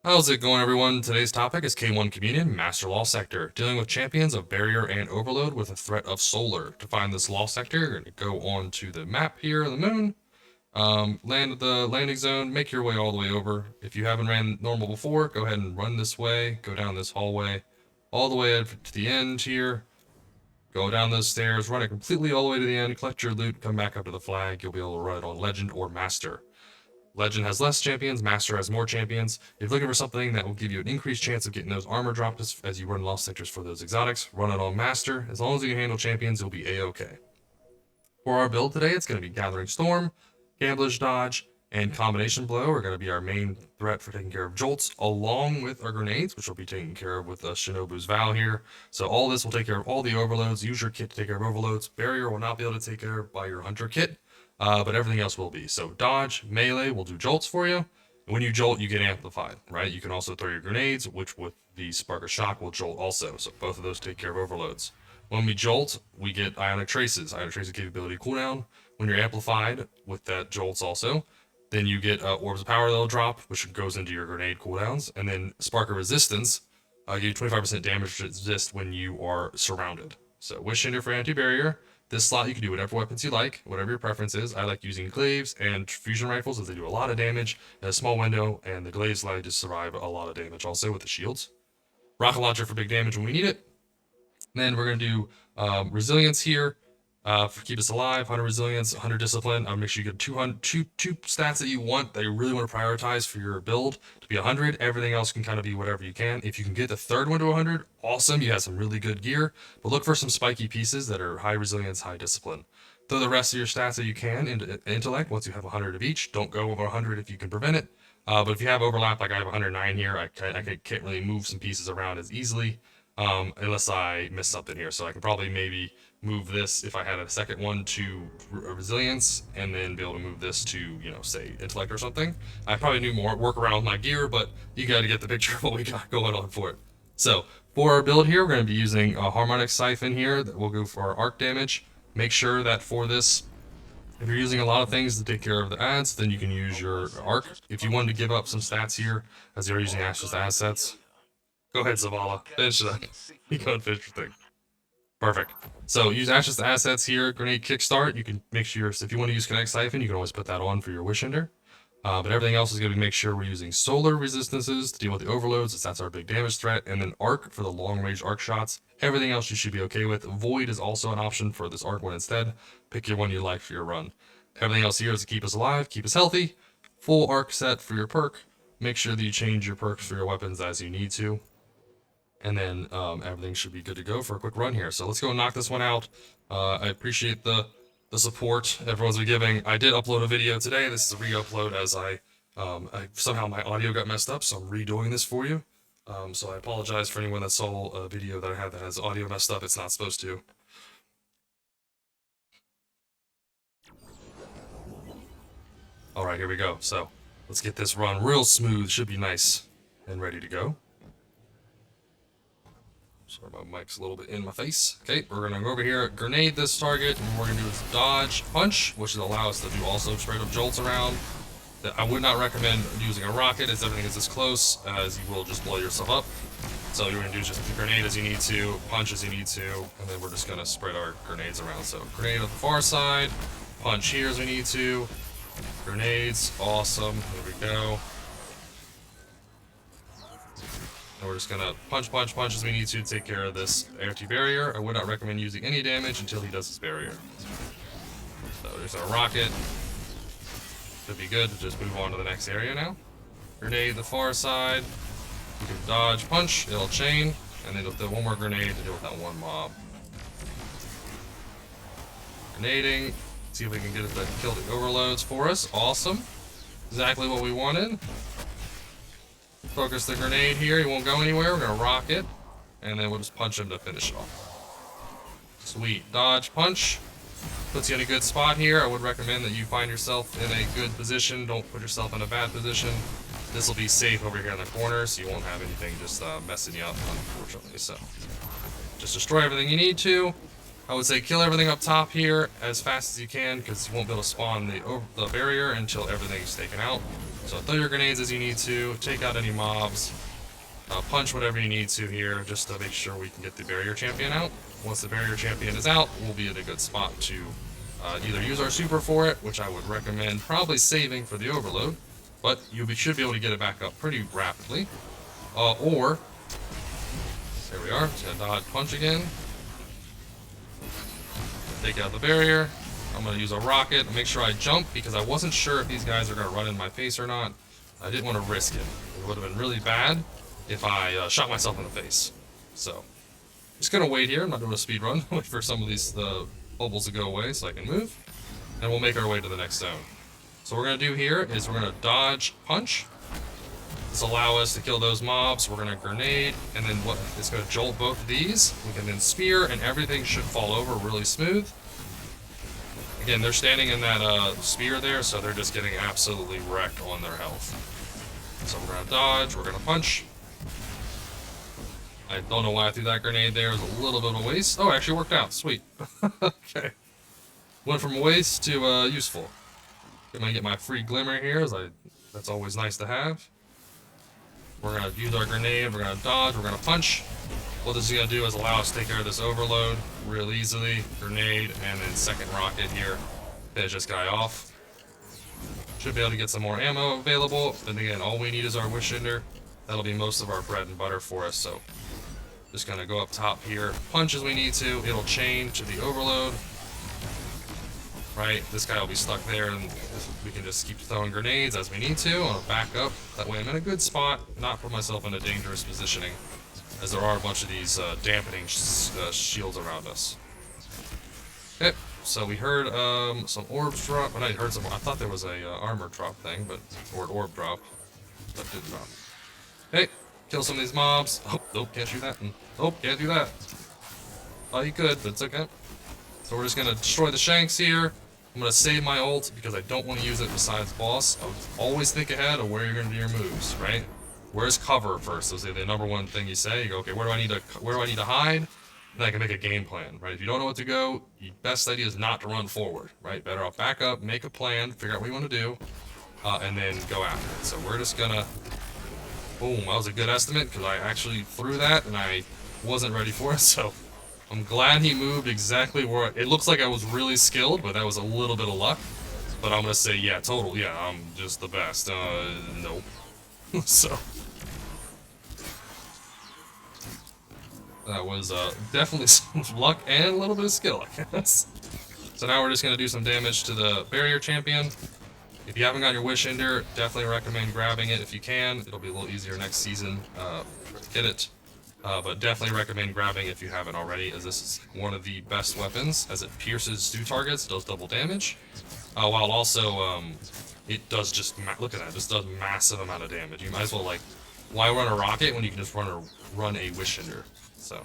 How's it going, everyone? Today's topic is K1 Communion, Master Law Sector, dealing with champions of Barrier and Overload with a threat of Solar. To find this Law Sector, you're going to go on to the map here, the moon, land at the landing zone, make your way all the way over. If you haven't ran normal before, go ahead and run this way, go down this hallway, all the way to the end here, go down those stairs, run it completely all the way to the end, collect your loot, come back up to the flag. You'll be able to run it on Legend or Master. Legend has less champions, Master has more champions. If you're looking for something that will give you an increased chance of getting those armor drops as you run lost sectors for those exotics, run it on Master. As long as you can handle champions, you'll be A-okay. For our build today, it's going to be Gathering Storm, Gamblish Dodge, and Combination Blow are going to be our main threat for taking care of jolts, along with our grenades, which will be taken care of with Shinobu's Vow here. So all this will take care of all the overloads. Use your kit to take care of overloads. Barrier will not be able to take care of by your Hunter kit. But everything else will be. So dodge, melee will do jolts for you. And when you jolt, you get amplified, right? You can also throw your grenades, which with the Spark of Shock will jolt also. So both of those take care of overloads. When we jolt, we get Ionic Traces. Ionic Traces capability cooldown. When you're amplified with that jolts also, then you get Orbs of Power that'll drop, which goes into your grenade cooldowns. And then Spark of Resistance, give you 25% damage resist when you are surrounded. So Wish Ender for anti-barrier. This slot, you can do whatever weapons you like, whatever your preference is. I like using glaives and fusion rifles as they do a lot of damage in a small window, and the glaives allow you to survive a lot of damage also with the shields. Rocket launcher for big damage when we need it. And then we're going to do resilience here for keep us alive, 100 resilience, 100 discipline. Make sure you get two stats that you want, that you really want to prioritize for your build to be 100. Everything else can kind of be whatever you can. If you can get the third one to 100, awesome. You have some really good gear, but look for some spiky pieces that are high resilience, high discipline. Throw the rest of your stats that you can into intellect once you have 100 of each. Don't go over 100 if you can prevent it. But if you have overlap, like I have 109 here, I can't really move some pieces around as easily unless I miss something here. So I can probably maybe move this if I had a second one to resilience, and then be able to move this to, you know, say intellect or something. I probably need more work around my gear, but you got to get the picture of what we got going on for it. So for our build here, we're going to be using a harmonic siphon here that will go for our arc damage. Make sure that for this, if you're using a lot of things to take care of the ads, then you can use your arc. If you wanted to give up some stats here, as you're using Ashes assets, go ahead, Zavala. Finish that. You go and finish your thing. Perfect. So use Ashes assets here. Grenade kickstart. You can make sure, if you want to use Connect Siphon, you can always put that on for your Wish Ender. But everything else is going to make sure we're using solar resistances to deal with the overloads, as that's our big damage threat, and then arc for the long range arc shots. Everything else you should be okay with. Void is also an option for this arc one instead. Pick your one you like for your run. Everything else here is to keep us alive, keep us healthy. Full arc set for your perk. Make sure that you change your perks for your weapons as you need to. And then everything should be good to go for a quick run here. So let's go and knock this one out. I appreciate the support everyone's been giving. I did upload a video today. This is a re-upload as I somehow my audio got messed up, so I'm redoing this for you. So I apologize for anyone that saw a video that I had that has audio messed up. It's not supposed to. All right, here we go. So let's get this run real smooth. Should be nice and ready to go. Sorry, my mic's a little bit in my face. Okay, we're gonna go over here, grenade this target, and we're gonna do is dodge punch, which will allow us to do also straight up jolts around. I would not recommend using a rocket as everything is this close, as you will just blow yourself up. So you're gonna do just grenade as you need to, punch as you need to, and then we're just gonna spread our grenades around. So grenade on the far side, punch here as we need to, grenades, awesome, there we go. And we're just gonna punch as we need to take care of this anti-barrier. I would not recommend using any damage until he does his barrier. So there's our rocket. Should be good to just move on to the next area now. Grenade the far side. You can dodge, punch, it'll chain, and then do one more grenade to deal with that one mob. Grenading. See if we can get it to kill the overloads for us. Awesome. Exactly what we wanted. Focus the grenade here, he won't go anywhere, we're gonna rock it, and then we'll just punch him to finish off. Sweet, dodge, punch, puts you in a good spot here. I would recommend that you find yourself in a good position, don't put yourself in a bad position. This will be safe over here in the corner, so you won't have anything just messing you up, unfortunately. So, just destroy everything you need to. I would say kill everything up top here as fast as you can, because you won't be able to spawn the barrier until everything's taken out. So throw your grenades as you need to, take out any mobs, punch whatever you need to here, just to make sure we can get the barrier champion out. Once the barrier champion is out, we'll be in a good spot to either use our super for it, which I would recommend probably saving for the overload, but should be able to get it back up pretty rapidly. Or, there we are, just gonna dodge punch again. Take out the barrier. I'm gonna use a rocket and make sure I jump because I wasn't sure if these guys are gonna run in my face or not. I didn't want to risk it. It would have been really bad if I shot myself in the face. So, just gonna wait here. I'm not doing a speed run. Wait for some of these bubbles to go away so I can move, and we'll make our way to the next zone. So what we're gonna do here is we're gonna dodge punch. This will allow us to kill those mobs. We're gonna grenade, and then it's gonna jolt both of these. We can then spear, and everything should fall over really smooth. Again, they're standing in that spear there, so they're just getting absolutely wrecked on their health. So we're gonna dodge, we're gonna punch. I don't know why I threw that grenade there. It was a little bit of a waste. Oh, it actually worked out. Sweet. Okay. Went from waste to useful. I'm gonna get my free glimmer here, that's always nice to have. We're gonna use our grenade, we're gonna dodge, we're gonna punch. What this is gonna do is allow us to take care of this overload real easily. Grenade, and then second rocket here. Finish this guy off. Should be able to get some more ammo available. Then again, all we need is our wish ender. That'll be most of our bread and butter for us, so just gonna go up top here, punch as we need to. It'll chain to the overload. Right, this guy will be stuck there, and we can just keep throwing grenades as we need to. I'll back up. That way I'm in a good spot, not put myself in a dangerous positioning, as there are a bunch of these dampening shields around us. Okay, so we heard some orbs drop. Well, I heard some. I thought there was a armor drop thing, or an orb drop, but didn't drop. Okay, kill some of these mobs. Oh, nope, can't shoot that. Oh, can't do that. Oh, you could, but it's okay. So we're just gonna destroy the shanks here. I'm gonna save my ult because I don't want to use it besides boss. I would always think ahead of where you're gonna do your moves, right? Where's cover first? Those are the number one thing you say. You go, okay, where do I need to hide? Then I can make a game plan, right? If you don't know what to go, the best idea is not to run forward, right? Better off back up, make a plan, figure out what you want to do, and then go after it. So we're just gonna, boom, that was a good estimate because I actually threw that and I wasn't ready for it, so I'm glad he moved exactly where it looks like I was really skilled, but that was a little bit of luck. But I'm gonna say, yeah, total, yeah, I'm just the best. Nope. So that was definitely some luck and a little bit of skill, I guess. So now we're just gonna do some damage to the barrier champion. If you haven't got your wish ender, definitely recommend grabbing it if you can. It'll be a little easier next season to get it. But definitely recommend grabbing it if you haven't already, as this is one of the best weapons, as it pierces two targets, does double damage, while also it does just look at that, just does massive amount of damage. You might as well, like, why run a rocket when you can just run a wish ender? So,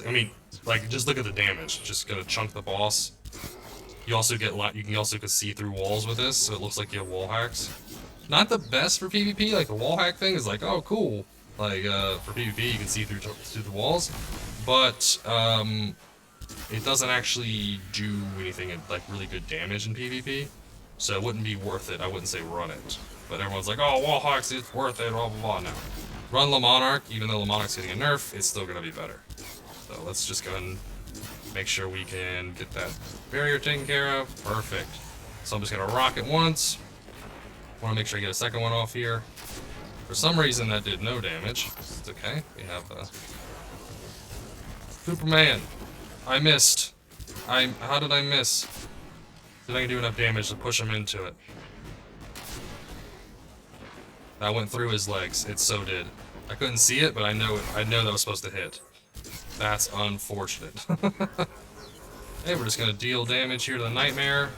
I mean, like, just look at the damage. Just gonna chunk the boss. You also get you can also see through walls with this, so it looks like you have wall hacks. Not the best for PvP. Like the wall hack thing is like, oh cool. Like, for PvP, you can see through the walls, but it doesn't actually do anything like really good damage in PvP, so it wouldn't be worth it. I wouldn't say run it, but everyone's like, oh, wall hacks, it's worth it, blah blah blah. No, run Le Monarch. Even though Le Monarch's getting a nerf, it's still gonna be better. So let's just go ahead and make sure we can get that barrier taken care of. Perfect. So I'm just gonna rock it once. Want to make sure I get a second one off here. For some reason that did no damage. It's okay. We have Superman. I missed. How did I miss? Did I do enough damage to push him into it? That went through his legs. It so did. I couldn't see it, but I know that was supposed to hit. That's unfortunate. Hey, we're just gonna deal damage here to the Nightmare,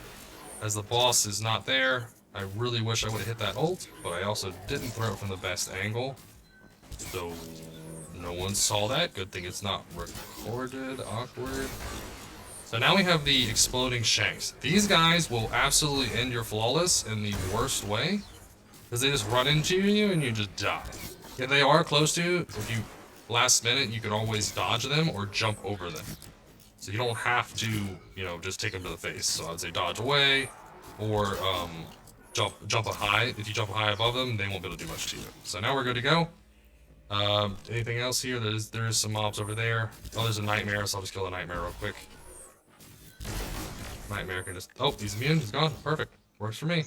as the boss is not there. I really wish I would have hit that ult, but I also didn't throw it from the best angle. So no one saw that. Good thing it's not recorded. Awkward. So now we have the exploding shanks. These guys will absolutely end your flawless in the worst way, because they just run into you and you just die. If they are close to you, if you last minute, you can always dodge them or jump over them. So you don't have to, you know, just take them to the face. So I'd say dodge away, or jump a high. If you jump high above them, they won't be able to do much to you. So now we're good to go. Anything else here? There is some mobs over there. Oh, there's a nightmare, so I'll just kill the nightmare real quick. Nightmare can just... Oh, he's immune. He's gone. Perfect. Works for me.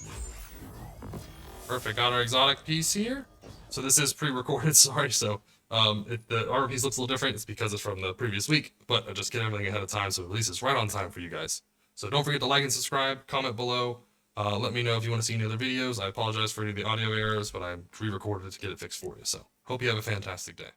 Perfect. Got our exotic piece here. So this is pre-recorded, sorry. So the armor piece looks a little different. It's because it's from the previous week, but I just get everything ahead of time, so at least it's right on time for you guys. So don't forget to like and subscribe, comment below. Let me know if you want to see any other videos. I apologize for any of the audio errors, but I pre-recorded it to get it fixed for you. So hope you have a fantastic day.